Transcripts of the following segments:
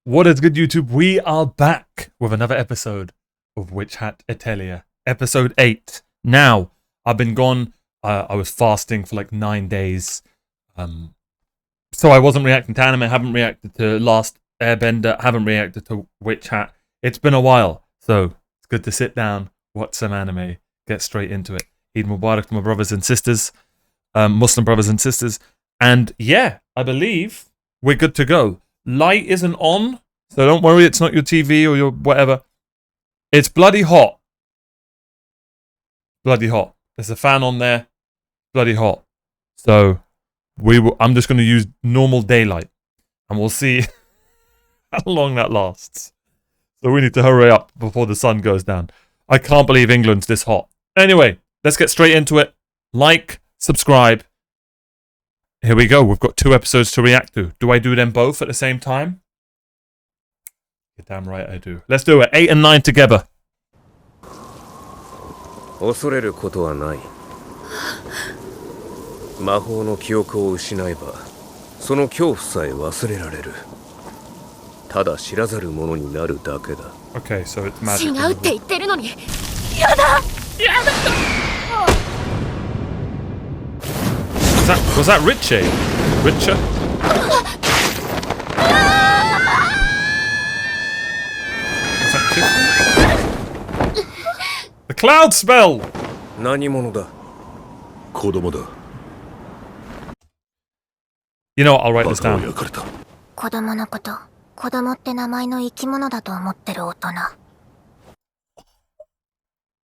What is good, YouTube? We are back with another episode of Witch Hat Atelier, episode 8. Now, I've been gone. I was fasting for like 9 days. So I wasn't reacting to anime, haven't reacted to Last Airbender, haven't reacted to Witch Hat. It's been a while, so it's good to sit down, watch some anime, get straight into it. Eid Mubarak to my brothers and sisters, Muslim brothers and sisters. And yeah, I believe we're good to go. Light isn't on, so don't worry, it's not your TV or your whatever. It's bloody hot. Bloody hot. There's a fan on there. Bloody hot. So I'm just going to use normal daylight, and we'll see how long that lasts. So we need to hurry up before the sun goes down. I can't believe England's this hot. Anyway, let's get straight into it. Like, subscribe. Here we go. We've got 2 episodes to react to. Do I do them both at the same time? You're damn right I do. Let's do it. 8 and 9 together. 恐れることはない。魔法の記憶を失えば、その恐怖さえ忘れられる。ただ知らざるものになるだけだ。Okay, so it's magic. 違うって言ってるのに。やだ。やだ。Was that Richie? Richer? Was that QIFREY? The cloud spell! 何者だ。子供だ。You know what, I'll write this down. 子供のこと、子供って名前の生き物だと思ってる大人。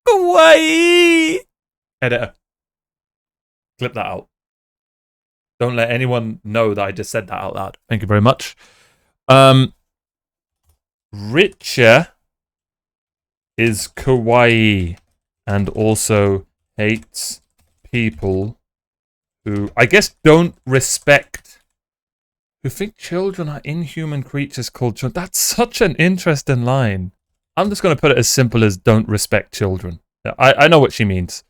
Kawaii! Editor. Clip that out. Don't let anyone know that I just said that out loud. Thank you very much. Richer is kawaii and also hates people who, I guess, don't respect, who think children are inhuman creatures called children. That's such an interesting line. I'm just going to put it as simple as don't respect children. I know what she means.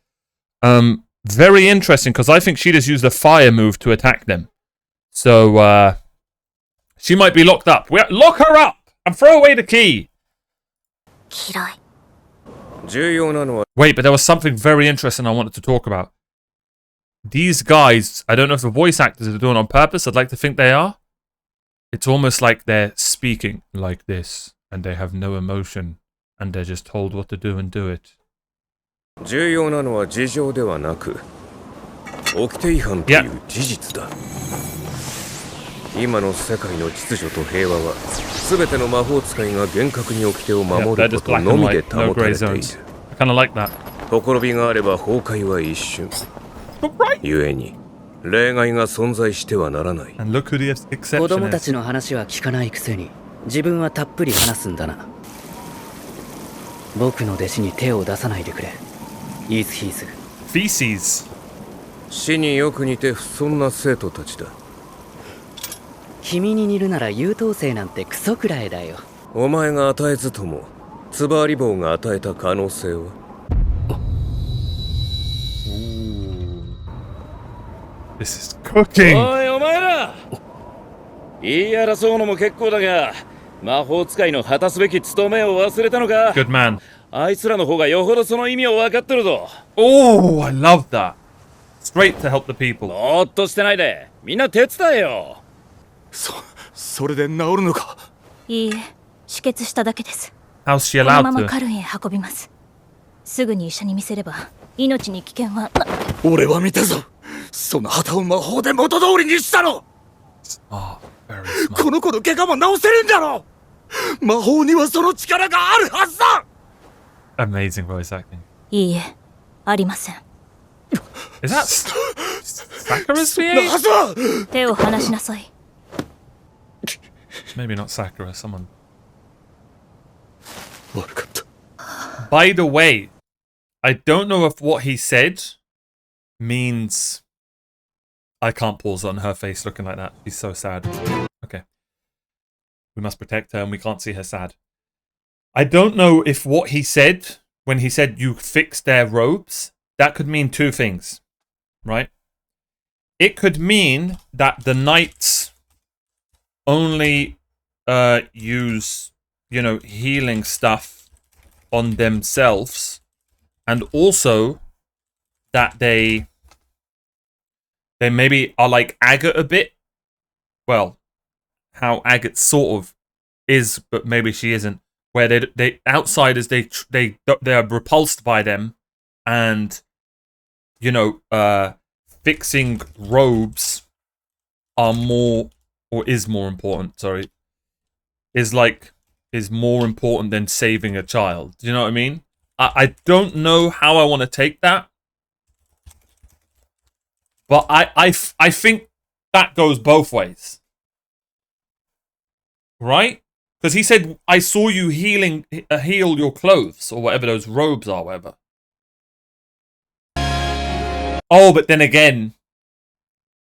Very interesting, because I think she just used a fire move to attack them. So, she might be locked up. Lock her up! And throw away the key! Wait, but there was something very interesting I wanted to talk about. These guys, I don't know if the voice actors are doing it on purpose. I'd like to think they are. It's almost like they're speaking like this, and they have no emotion, and they're just told what to do and do it. 重要なのは事情ではなく、掟違反という事実だ。今の世界の秩序と平和は、すべての魔法使いが厳格に掟を守ることのみで保たれている。ほころびがあれば崩壊は一瞬。故に、例外が存在してはならない。子供たちの話は聞かないくせに、自分はたっぷり話すんだな。僕の弟子に手を出さないでくれ。イーズヒーズ。Feces。死によく似て不遜な生徒たちだ。君に似るなら優等生なんてクソくらいだよ。お前が与えずとも、つばり棒が与えた可能性は。This is cooking. おいお前ら。言い争うのも結構だが、魔法使いの果たすべき務めを忘れたのか。Good man. あいつらの方がよほどその意味を分かってるぞ。Oh, I love that. Straight to help the people. ぼーっとしてないで、みんな手伝えよ。それで治るのか。いいえ、止血しただけです。How's she この allowed まま to? カルンへ運びます。すぐに医者に見せれば命に危険は。俺は見たぞ。その旗を魔法で元通りにしたの。Oh, very smart. この子の怪我も治せるんだろう。魔法にはその力があるはずだ。Amazing voice acting. いいえ、ありません。Is that Sakura's VA? 手を離しなさい。Maybe not Sakura, someone. 悪かった。By the way, I don't know if what he said means I can't pause on her face looking like that. She's so sad. Okay. We must protect her and we can't see her sad. I don't know if what he said, when he said you fix their robes, that could mean 2 things, right? It could mean that the knights only use, healing stuff on themselves, and also that they maybe are like agate a bit. Well, how agate sort of is, but maybe she isn't. Where they outsiders they are repulsed by them, and fixing robes are more, or is more important. Sorry, is more important than saving a child. Do you know what I mean? I don't know how I want to take that, but I think that goes both ways, right? Because he said, I saw you heal your clothes, or whatever those robes are, whatever. Oh, but then again,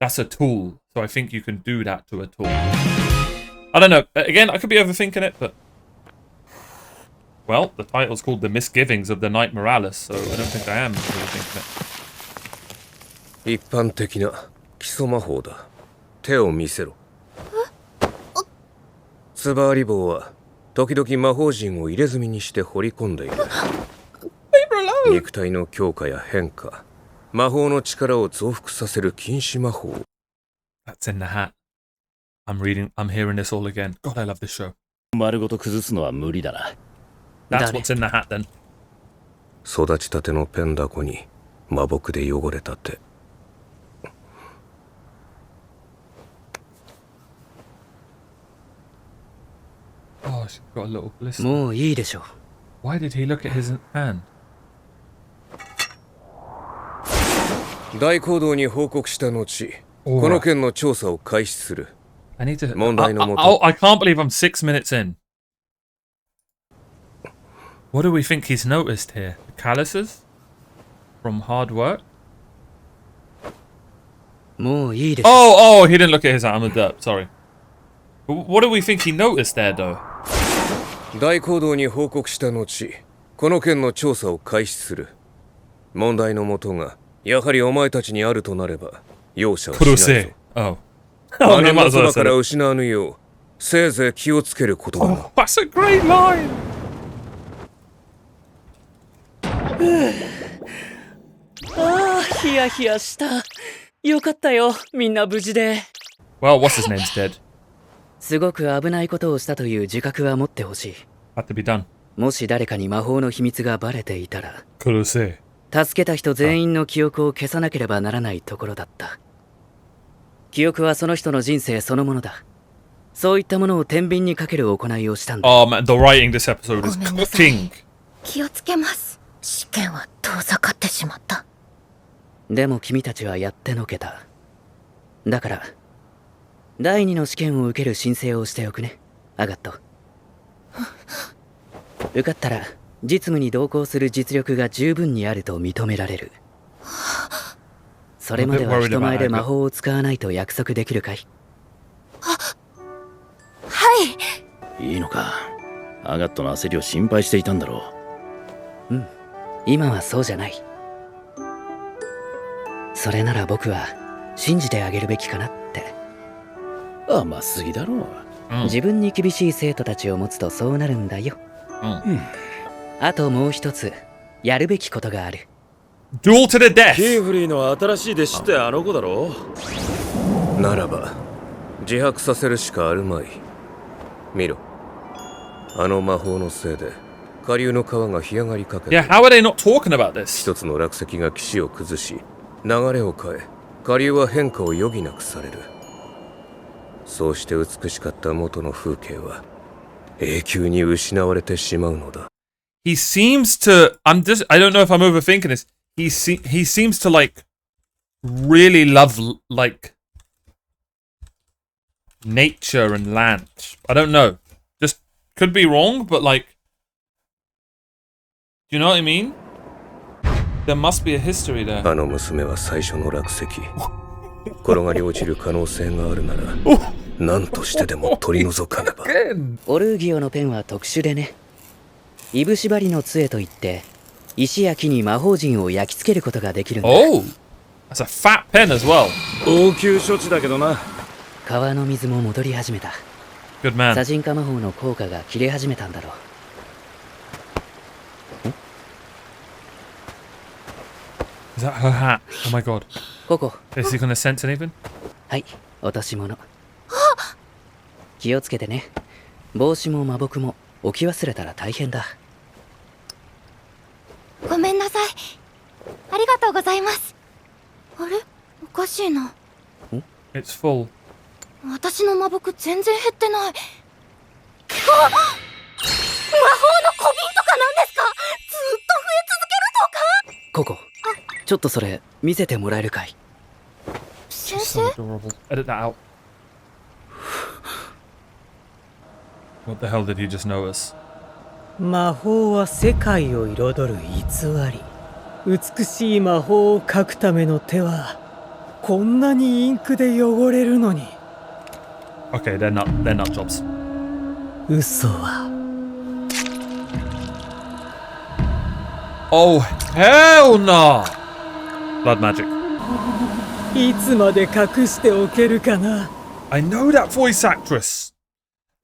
that's a tool. So I think you can do that to a tool. I don't know. Again, I could be overthinking it, but... Well, the title's called The Misgivings of the Knight Morales, so I don't think I am overthinking it. 一般的な基礎魔法だ。手を見せろ。ツバーリ棒は時々魔法陣を入れ墨にして掘り込んでいる。肉体の強化や変化、魔法の力を増幅させる禁止魔法。That's in the hat. I'm hearing this all again. God, I love this show. 丸ごと崩すのは無理だな。That's what's in the hat then. 育ちたてのペンダコに魔木で汚れた手。Oh, she's got a little blister. もういいでしょう。 Why did he look at his hand? 大講堂に報告した後、この件の調査を開始する。I need to. 問題のもと。I can't believe I'm 6 minutes in. What do we think he's noticed here? The calluses? From hard work? もういいでしょう。Oh, he didn't look at his hand. I'm a derp. Sorry. What do we think he noticed there, though? 大講堂に報告した後、この件の調査を開始する。問題のもとがやはりお前たちにあるとなれば容赦はしないぞ。Oh. 学んだそばから失わぬよう、せいぜい気をつけることだな。Oh, that's a great line. ああ、ヒヤヒヤした。よかったよ、みんな無事で。Well, what's his name's dead. すごく危ないことをしたという自覚は持ってほしい。Had to be done. もし誰かに魔法の秘密がバレていたら、助けた人全員の記憶を消さなければならないところだった。記憶はその人の人生そのものだ。そういったものを天秤にかける行いをしたんだ。Oh man, the writing this episode is cooking. 気をつけます。試験は遠ざかってしまった。でも君たちはやってのけた。だから、第2の試験を受ける申請をしておくね、アガット。受かったら、実務に同行する実力が十分にあると認められる。それまでは人前で魔法を使わないと約束できるかい？はい。いいのか。アガットの焦りを心配していたんだろう。うん、今はそうじゃない。それなら僕は信じてあげるべきかなって。甘すぎだろう。自分に厳しい生徒たちを持つとそうなるんだよ。あともう一つやるべきことがある。Duel to the death. キーフリーの新しい弟子ってあの子だろ。ならば自白させるしかあるまい。見ろ、あの魔法のせいで下流の川が干上がりかけて、 Yeah, how are they not talking about this? 一つの落石が岸を崩し流れを変え、下流は変化を余儀なくされる。そうして美しかった元の風景は永久に失われてしまうのだ。 He seems to. I don't know if I'm overthinking this. He seems to like really love like nature and land. I don't know. Just could be wrong, but like, do you know what I mean? There must be a history there. あの娘は最初の落石。転がり落ちる可能性があるなら何としてでも取り除かねば。オルーギオのペンは特殊でね。いぶしばりの杖といって石や木に魔法陣を焼き付けることができるんだ。Oh, that's a fat pen as well. 応急処置だけどな。川の水も戻り始めた。Good man. 砂人化魔法の効果が切れ始めたんだろう。 Is that her hat? Oh my god. ここ。 Is he gonna sense anything? はい、落とし物。気をつけてね。帽子も魔木も置き忘れたら大変だ。ごめんなさい。ありがとうございます。あれ、おかしいな。 It's full. 私の魔木全然減ってない。あ、魔法の小瓶とかなんですか？ずっと増え続けるとか？ここ。ちょっとそれ見せてもらえるかい？先 So 生？ adorable. Edit that out. What the hell did he just notice? 魔法は世界を彩る偽り。美しい魔法を書くための手はこんなにインクで汚れるのに。 Okay, they're nut jobs. 嘘は Oh hell no! Blood magic. いつまで隠しておけるかな。 I know that voice actress.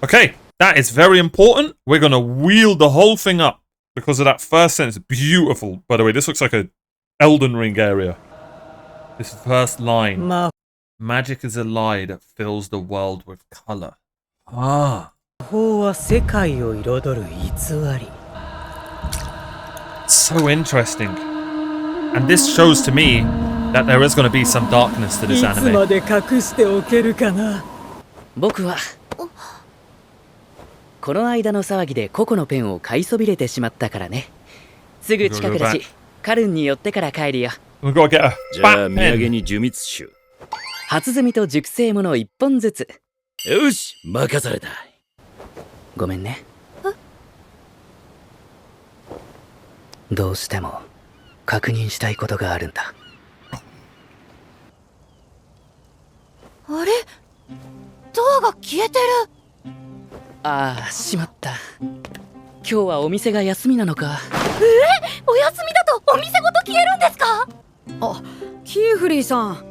Okay, that is very important. We're gonna wheel the whole thing up because of that first sentence. Beautiful. By the way, this looks like a Elden Ring area. This first line. 魔 Magic is a lie that fills the world with color. Ah. 法は世界を彩る偽り。 So interesting. And this shows to me that there is going to be some darkness to い this つま anime. で隠しておけるかな。僕はこの間の騒ぎでココのペンを買いそびれてしまったからね。すぐ近くだし、カルンに寄ってから帰るよ。 We've got to get a じゃあ fat 土産 pen. に呪密酒。初摘みと熟成もの1本ずつ。よし、任された。ごめんね。どうしても確認したいことがあるんだ。あれ？ドアが消えてる。ああ、しまった。今日はお店が休みなのか。お休みだとお店ごと消えるんですか？あ、キーフリーさん。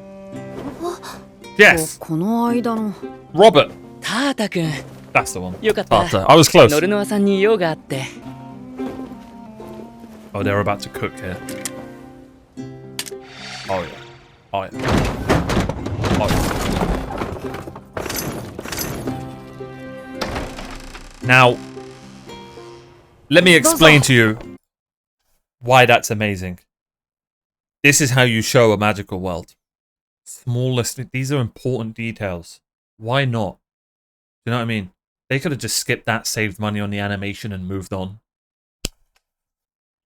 Yes. この間の Robert. タータ君、 That's the one. よかった。 I was close. ノルノアさんに用があって。 Oh, they're about to cook here. Oh, yeah. Oh, yeah. Oh, yeah. Now, let me explain to you why that's amazing. This is how you show a magical world. Smallest, these are important details. Why not? Do you know what I mean? They could have just skipped that, saved money on the animation, and moved on.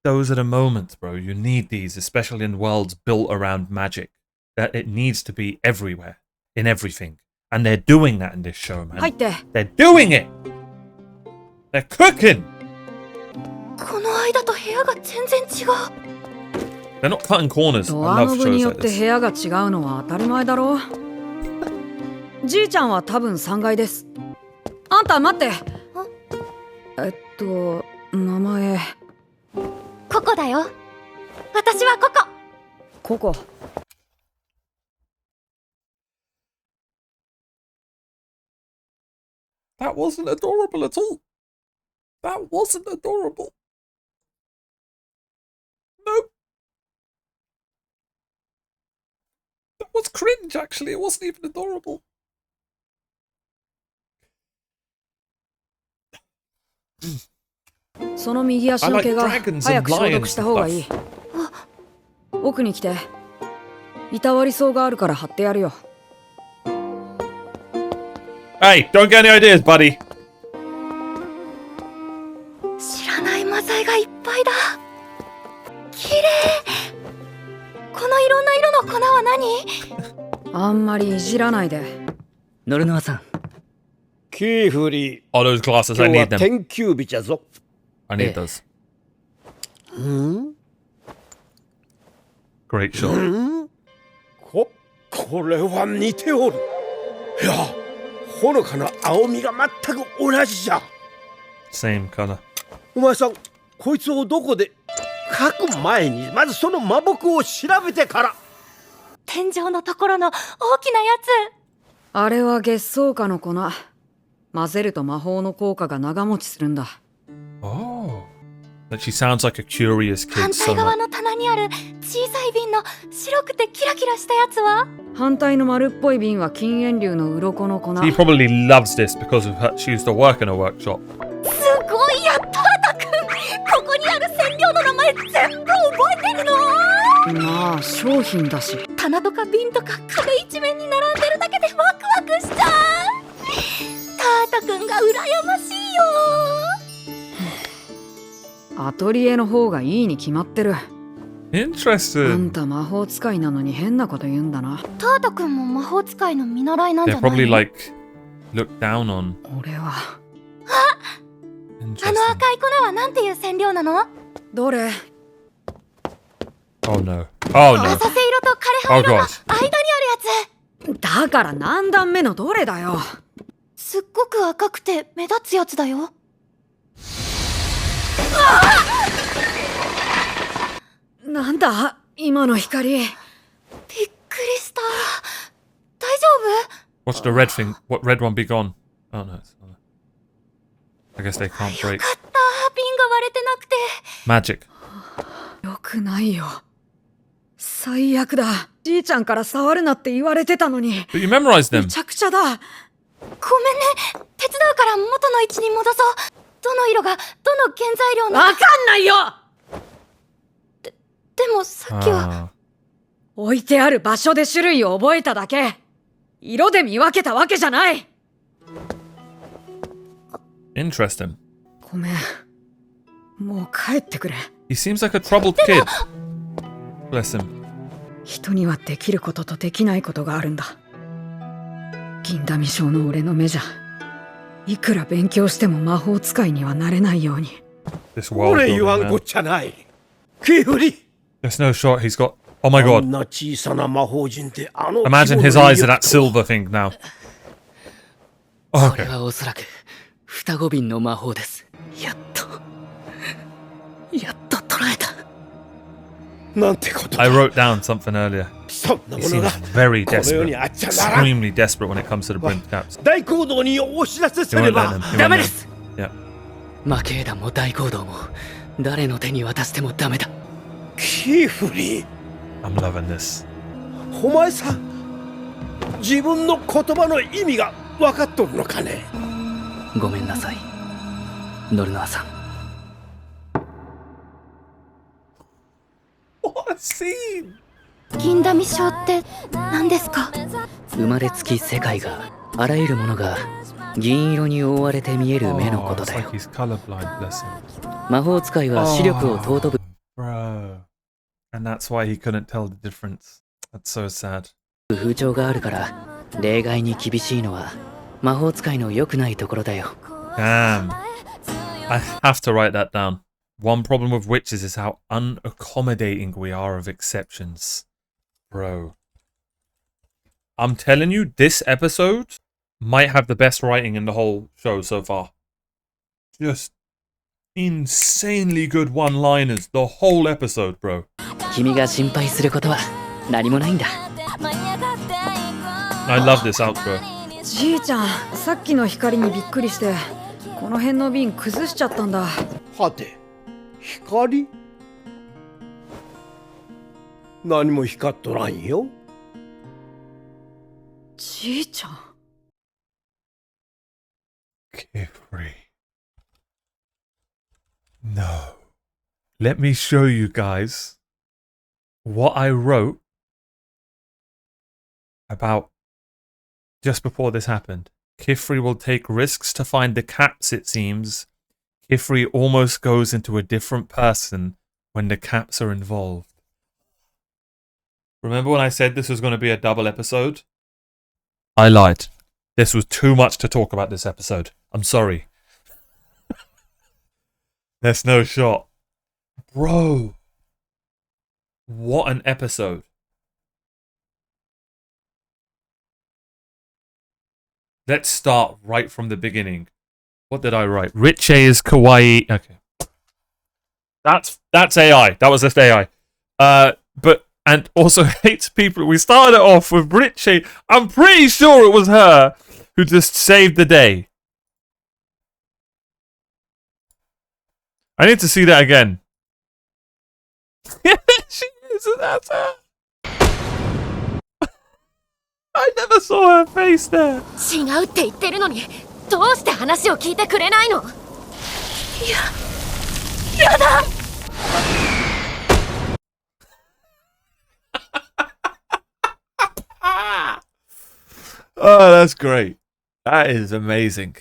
Those are the moments, bro. You need these, especially in worlds built around magic. That it needs to be everywhere, in everything. And they're doing that in this show, man. 入って。 They're doing it! They're cooking! この間と部屋が全然違う。 They're not cutting corners. ド I ア love ノブに shows よっ like て this. 部屋が違うのは当たり前だろ。じいちゃんは多分3階です。あんた待って。名前。ここだよ。私はここ。ここ。 That wasn't adorable at all. That wasn't adorable. Nope. That was cringe, actually. It wasn't even adorable. その右足の毛が I like dragons and 早く消毒 lions した方がいい and。奥に来て。いたわりそうがあるから貼ってやるよ。 Hey, don't get any ideas, buddy. 知らないマザイがいっぱいだ。綺麗。このいろんな色の粉は何？あんまりいじらないで。ノルノアさん、キーフリー、 Oh, those glasses. 今 I 日は need them. 天休日じゃぞ。 I need those. ん Great shot. これは似ておる。いや、ほのかな青みが全く同じじゃ。 Same color. お前さん、こいつをどこで書く前にまずその魔木を調べてから。天井のところの大きなやつ。あれは月草花の粉。混ぜると魔法の効果が長持ちするんだ。Oh. That she sounds like a curious 反 kid 対 so 側 much. の棚にある小さい瓶の白くてキラキラしたやつは？反対の丸っぽい瓶は禁煙竜の鱗の粉。 He probably loves this because of her, she used to work in a workshop. すごいやったーたくん。ここにある染料の名前全部覚えてるの？まあ商品だし。棚とか瓶とか壁一面に並んでるだけでワクワクしちゃう。タータくんが羨ましいよ。アトリエの方がいいに決まってる。あん Interesting. た魔法使いなのに変なこと言うんだな。タータくんも魔法使いの見習いなんじ They're ゃない probably の？ like looked down on. 俺は。あの Interesting. 赤い粉はなんていう染料なの？どれ？ Oh no. Oh no. 浅瀬色と枯葉 Oh 色の間 god. にあるやつ。だから何段目のどれだよ。すっごく赤くて目立つやつだよ。なんだ今の光。びっくりした。大丈 Watch the red thing. What red one be gone? Oh no. It's not. I guess they can't 夫？よ break. かった。瓶が割れてなくて。Magic. よくないよ。最悪だ。じいちゃんから触るなって言われてたのに。 But you memorized め them. ちゃくちゃだ。ごめんね。手伝うから元の位置に戻そう。どの色がどの原材料のわかんないよ。でもさっきは 置いてある場所で種類を覚えただけ。色で見分けたわけじゃない。Interesting. ごめん。もう帰ってくれ。 He seems like a troubled kid. Bless him. 人にはできることとできないことがあるんだ。銀ダミ症の俺の目じゃ、いくら勉強しても魔法使いにはなれないように。 This world 俺言わ building, んこっ man. ちゃない。キーフリー。 There's no shot. He's got. Oh my あ god. んな小さな魔法陣であの Imagine 規 his 模の eyes are 威 that 力とは silver thing now. これ Okay. はおそらく双子瓶の魔法です。やっと捉えた。なんてことだ。 I wrote down something earlier. そんな He もの seems が very この世 desperate. にあっちゃならん。 Extremely desperate when it comes to the brimmed caps. 大行動にお知らせ He すれ won't let ば him. He ダ won't メ let で him. す。 Yeah. 魔系団も大行動も誰の手に渡してもダメだ。キーフリー。 I'm loving this. お前さん、自分の言葉の意味が分かっとるのかね。ごめんなさい、ノルノアさん。 What a scene! 銀ダミ症って何ですか？生まれつき世界があらゆるものが銀色に覆われて見える目のこ Oh, と it's だ like よ。 he's colorblind, bless him. 魔法使いは視力を尊ぶ Bro. And that's why he couldn't tell the difference. That's so sad. 風潮があるから例外に厳しいのは魔法使いの良くないところだよ。 Damn. I have to write that down. One problem with witches is how unaccommodating we are of exceptions. Bro. I'm telling you, this episode might have the best writing in the whole show so far. Just insanely good one-liners the whole episode, bro. 君が心配することは何もないんだ。 I love this outro. じいちゃん、さっきの光にびっくりしてこの辺の瓶崩しちゃったんだ。はて、光？何も光っとらんよ。じいちゃん。 QIFREY. No. Let me show you guys what I wrote about just before this happened. QIFREY will take risks to find the caps, it seems. QIFREY almost goes into a different person when the caps are involved. Remember when I said this was going to be a double episode? I lied. This was too much to talk about this episode. I'm sorry. There's no shot. Bro. What an episode. Let's start right from the beginning. What did I write? Riche is kawaii. Okay. That's AI. That was just AI. And also hates people. We started it off with Riche. I'm pretty sure it was her who just saved the day. I need to see that again. She is, that's her. I never saw her face there. 違うって言ってるのにどうして話を聞いてくれないの？やだ。Oh, that's great. That is amazing.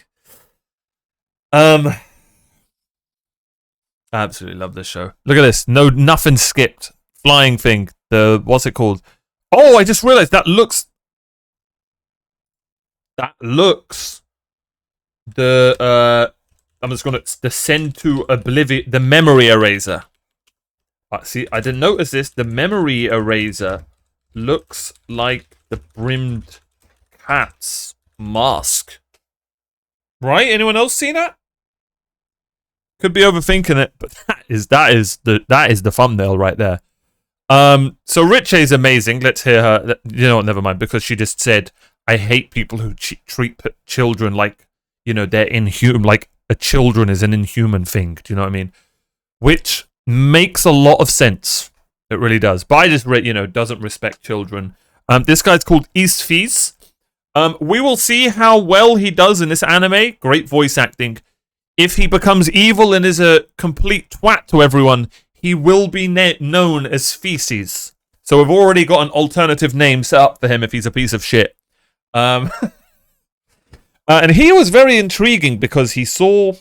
I absolutely love this show. Look at this. No, nothing skipped. Flying thing. The what's it called? Oh, I just realized that looks. The I'm just gonna descend to oblivion. The memory eraser. See, I didn't notice this. The memory eraser looks like the brimmed cat's mask. Right? Anyone else seen that? Could be overthinking it, but that is the thumbnail right there. So Riche is amazing. Let's hear her. You know what? Never mind, because she just said, "I hate people who treat children like, you know, they're inhuman. Like a children is an inhuman thing." Do you know what I mean? Which makes a lot of sense. It really does. But I just, doesn't respect children. This guy's called Isfiz. We will see how well he does in this anime. Great voice acting. If he becomes evil and is a complete twat to everyone, he will be known as Feces. So we've already got an alternative name set up for him if he's a piece of shit. And he was very intriguing because he saw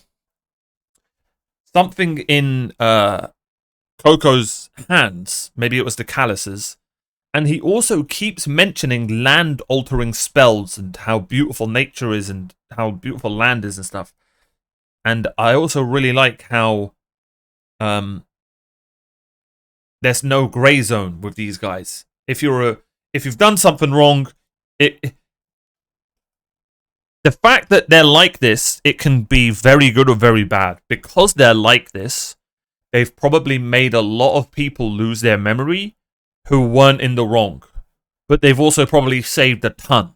something in Coco's hands. Maybe it was the calluses. And he also keeps mentioning land-altering spells and how beautiful nature is and how beautiful land is and stuff. And I also really like how there's no grey zone with these guys. If you've done something wrong, the fact that they're like this, it can be very good or very bad. Because they're like this, they've probably made a lot of people lose their memory who weren't in the wrong. But they've also probably saved a ton.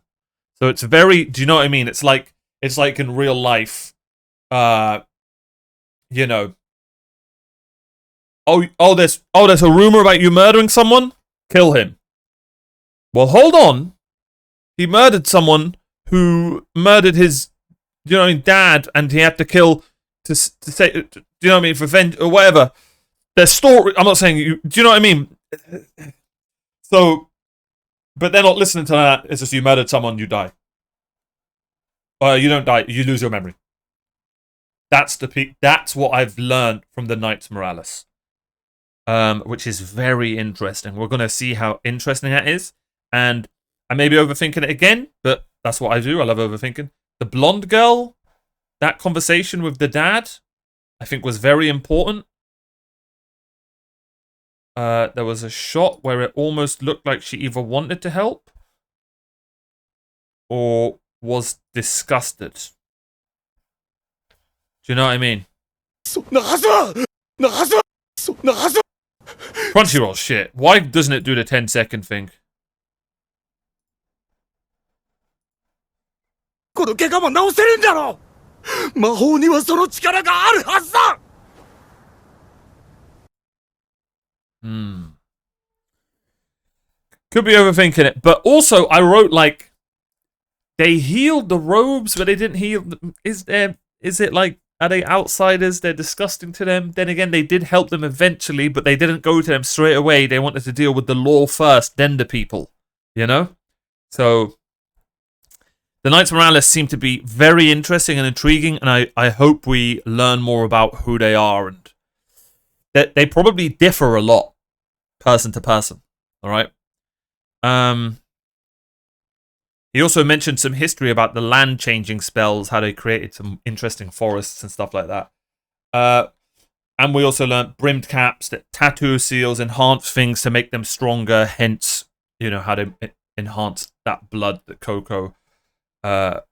So it's very, do you know what I mean? It's like in real life, there's a rumor about you murdering someone? Kill him. Well, hold on. He murdered someone who murdered his, dad, and he had to kill to say, do you know what I mean, for revenge or whatever. Their story. I'm not saying you. Do you know what I mean? So, but they're not listening to that. It's just you murdered someone, you die. You don't die. You lose your memory. That's the peak. That's what I've learned from the Knights Morales, which is very interesting. We're gonna see how interesting that is, and I may be overthinking it again, but that's what I do. I love overthinking. The blonde girl, that conversation with the dad, I think was very important. There was a shot where it almost looked like she either wanted to help or was disgusted. Do you know what I mean? Crunchyroll shit. Why doesn't it do the 10-second thing? この怪我も治せるんだろう。魔法にはその力があるはずだ。Could be overthinking it, but also I wrote like they healed the robes, but they didn't heal. Is it like, are they outsiders? They're disgusting to them. Then again, they did help them eventually, but they didn't go to them straight away. They wanted to deal with the law first, then the people. You know, so the Knights Morales seem to be very interesting and intriguing, and I hope we learn more about who they are, and they probably differ a lot, person to person. All right. He also mentioned some history about the land changing spells, how they created some interesting forests and stuff like that. And we also learned brimmed caps, that tattoo seals enhance things to make them stronger, hence, how to enhance that blood that Coco, that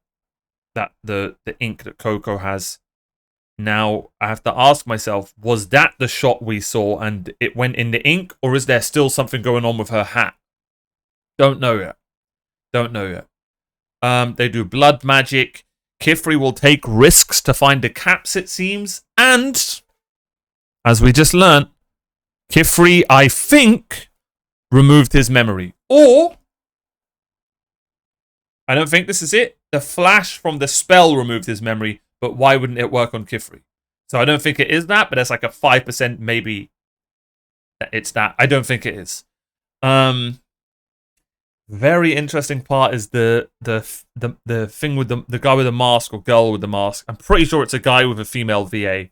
the ink that Coco has. Now, I have to ask myself, was that the shot we saw and it went in the ink, or is there still something going on with her hat? Don't know yet. They do blood magic. QIFREY will take risks to find the caps, it seems. And as we just learnt, QIFREY, I think, removed his memory. Or, I don't think this is it. The flash from the spell removed his memory, but why wouldn't it work on QIFREY? So I don't think it is that, but there's like a 5% maybe that it's that. I don't think it is. Very interesting part is the thing with the guy with the mask or girl with the mask. I'm pretty sure it's a guy with a female VA.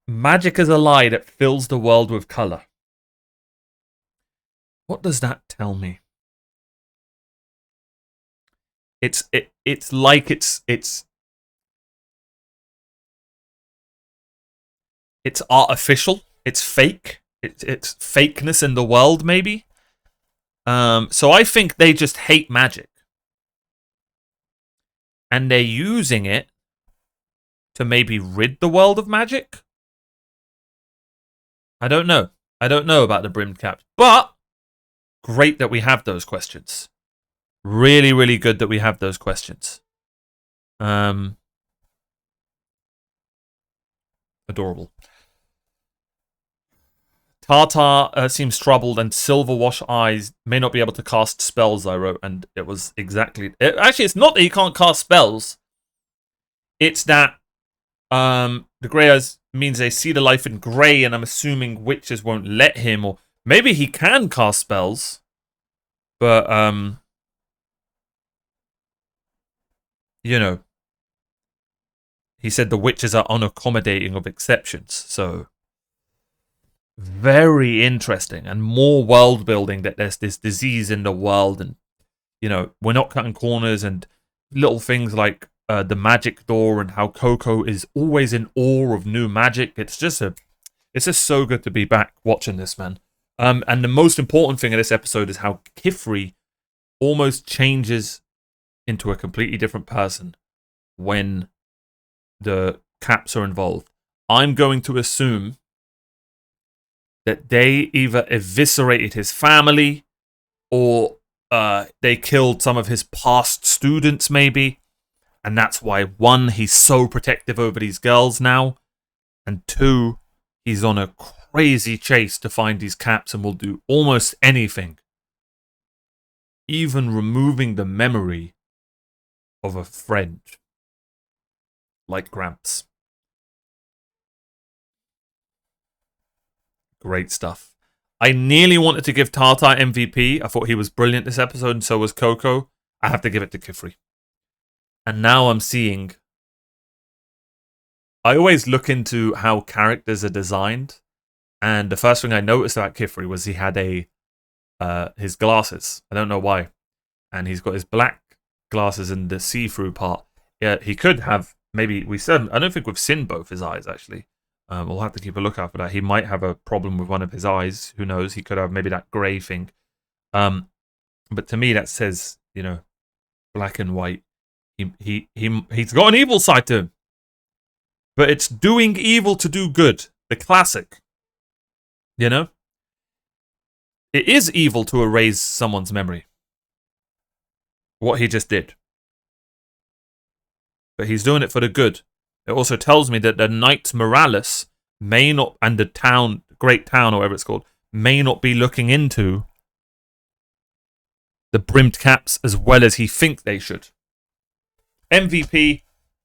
Magic is a lie that fills the world with color. What does that tell me? It's like it's artificial. It's fake. It's fakeness in the world, maybe. So I think they just hate magic. And they're using it to maybe rid the world of magic? I don't know. I don't know about the brimmed caps. But great that we have those questions. Really, really good that we have those questions. Adorable. Tartar seems troubled, and Silverwash Eyes may not be able to cast spells, I wrote, and it was exactly... Actually, it's not that he can't cast spells. It's that the grey eyes means they see the life in grey, and I'm assuming witches won't let him, or maybe he can cast spells, but, you know, he said the witches are unaccommodating of exceptions, so... Very interesting, and more world building, that there's this disease in the world, and you know, we're not cutting corners, and little things like the magic door and how Coco is always in awe of new magic. It's just so good to be back watching this, man. And the most important thing of this episode is how QIFREY almost changes into a completely different person when the caps are involved. I'm going to assume that they either eviscerated his family or they killed some of his past students, maybe. And that's why, one, he's so protective over these girls now. And two, he's on a crazy chase to find these caps and will do almost anything. Even removing the memory of a friend. Like Gramps. Great stuff. I nearly wanted to give Tartar MVP. I thought he was brilliant this episode, and so was Coco. I have to give it to QIFREY. And now I'm seeing... I always look into how characters are designed, and the first thing I noticed about QIFREY was he had his glasses. I don't know why. And he's got his black glasses in the see-through part. Yeah, he could have... Maybe we said... I don't think we've seen both his eyes, actually. We'll have to keep a lookout for that. He might have a problem with one of his eyes. Who knows? He could have maybe that grey thing. But to me, that says, you know, black and white. He's got an evil side to him. But it's doing evil to do good. The classic. You know? It is evil to erase someone's memory. What he just did. But he's doing it for the good. It also tells me that the Knights Morales may not, and the town, great town or whatever it's called, may not be looking into the brimmed caps as well as he thinks they should. MVP,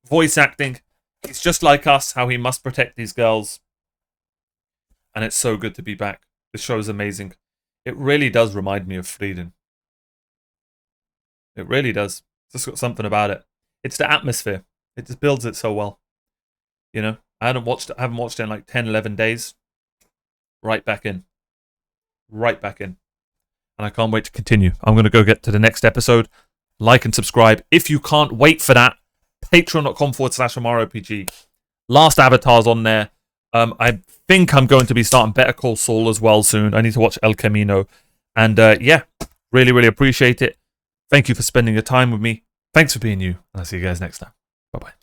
voice acting, he's just like us, how he must protect these girls. And it's so good to be back. The show's amazing. It really does remind me of Frieden. It really does. It's just got something about it. It's the atmosphere. It just builds it so well. You know, I haven't watched it in like 10, 11 days. Right back in. Right back in. And I can't wait to continue. I'm going to go get to the next episode. Like and subscribe. If you can't wait for that, patreon.com/OmarioRpg. Last Avatar's on there. I think I'm going to be starting Better Call Saul as well soon. I need to watch El Camino. And yeah, really, really appreciate it. Thank you for spending your time with me. Thanks for being you. And I'll see you guys next time. Bye-bye.